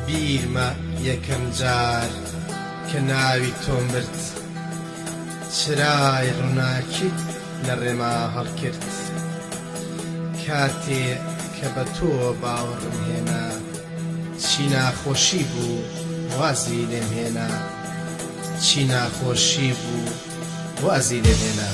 بیرمە یەکەم جار کە ناوی تۆم برد، چرای ڕووناکیت لە ڕێما هەڵکرد. کاتێ کە بە تۆ باوەڕم هێنا، چی ناخۆشی بوو وازی لێم هێنا، چی ناخۆشی بوو وازی لێم هێنا.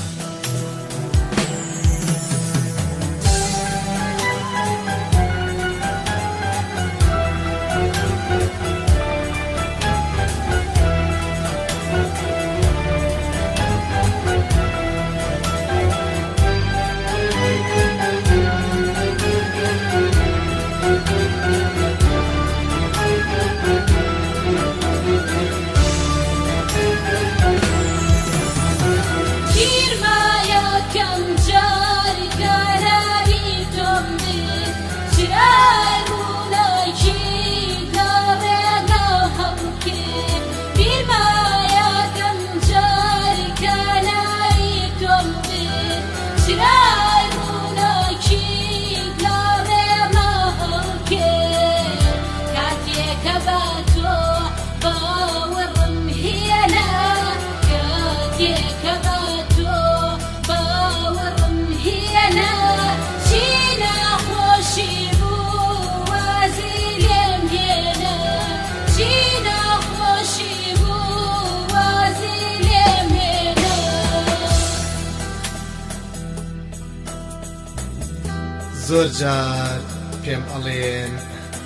زۆر جار پێم ئەڵێن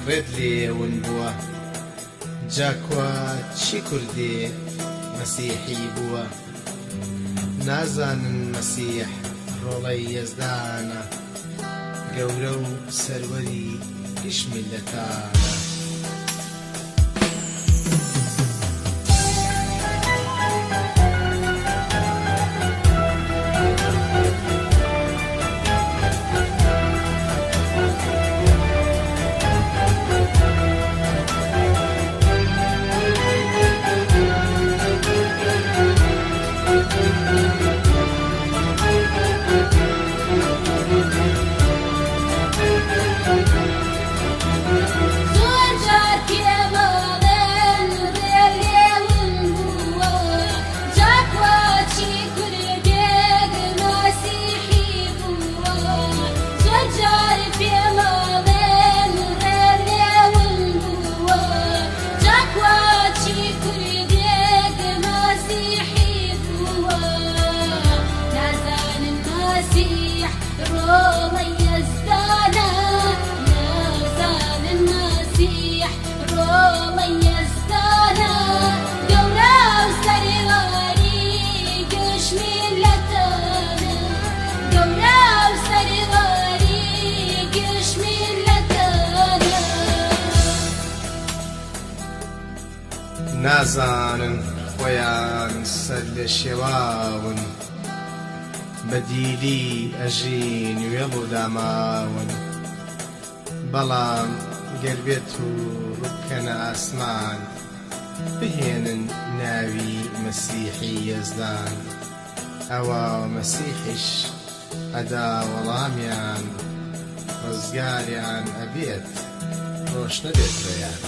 ڕێت لێون بووە، جاکوە چی کوردێ مەسیحی بووە. نازانن مەسیح ڕۆڵەی یەزدانە، گەورە و سەروەری هیچ میلەتانە. نازانن خۆیان سەر لە شێواون، بەدیلی ئەژین وێڵ و داماون. بەڵام گەربێت و ڕووبکەنە ئاسمان، بهێنن ناوی مەسیحی یەزدان. ئەوە مەسیحیش ئەدا وەڵامیان، ڕزگاریان ئەبێت ڕۆژ نەبێت بەیان.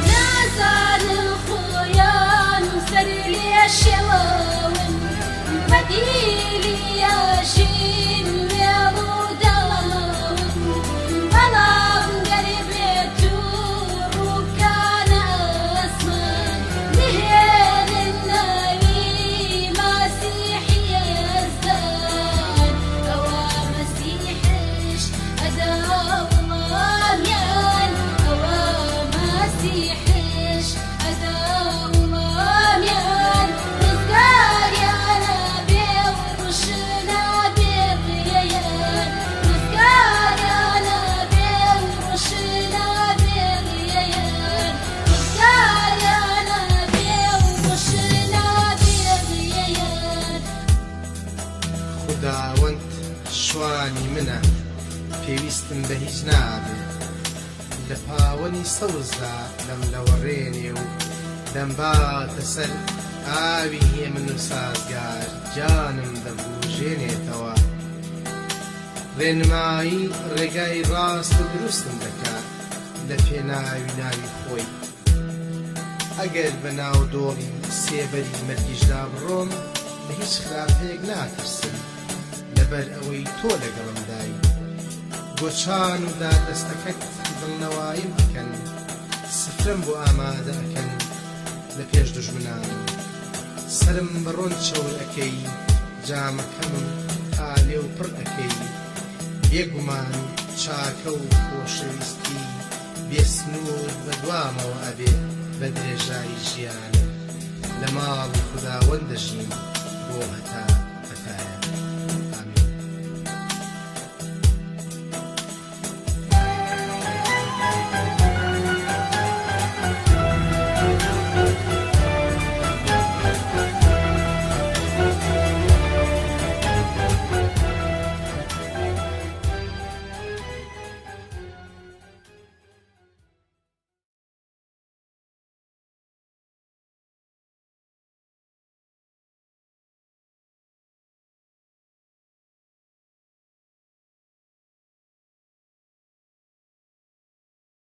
نازانن خوداوەند شوانی منە پێویستم بە هیچ نابێ لە پاوەنی سەوزدا لەم لەوەڕێنێ و دەمباتە سەر ئاوی هێمن و سازگار جانم دەبوژێنێتەوە ڕێنمایی ڕێگای ڕاست و دروستم دەکات لە پێناوی ناوی خۆی ئەگەر بە ناو دۆڵی سێبەری مەرگیشدا بڕۆم لە هیچ خراپەیەک ناترسم لەبەر ئەوەی تۆ لەگەڵمدایی گۆچان و دادەستەکەت دڵنەواییم ئەکەن سفرم بۆ ئامادە ئەکەن لە پێش دوژمنانم سرم بەڕۆن چەور ئەەکەی جامەکەمم ئالێ و پڕ ئەەکەی بێگومان چاکە و خۆشەویستی بێسنوور بەدوامەوە ئەبێ بە درێژایی ژیانە لە ماڵی خوداوەند دەژین بۆ هەتا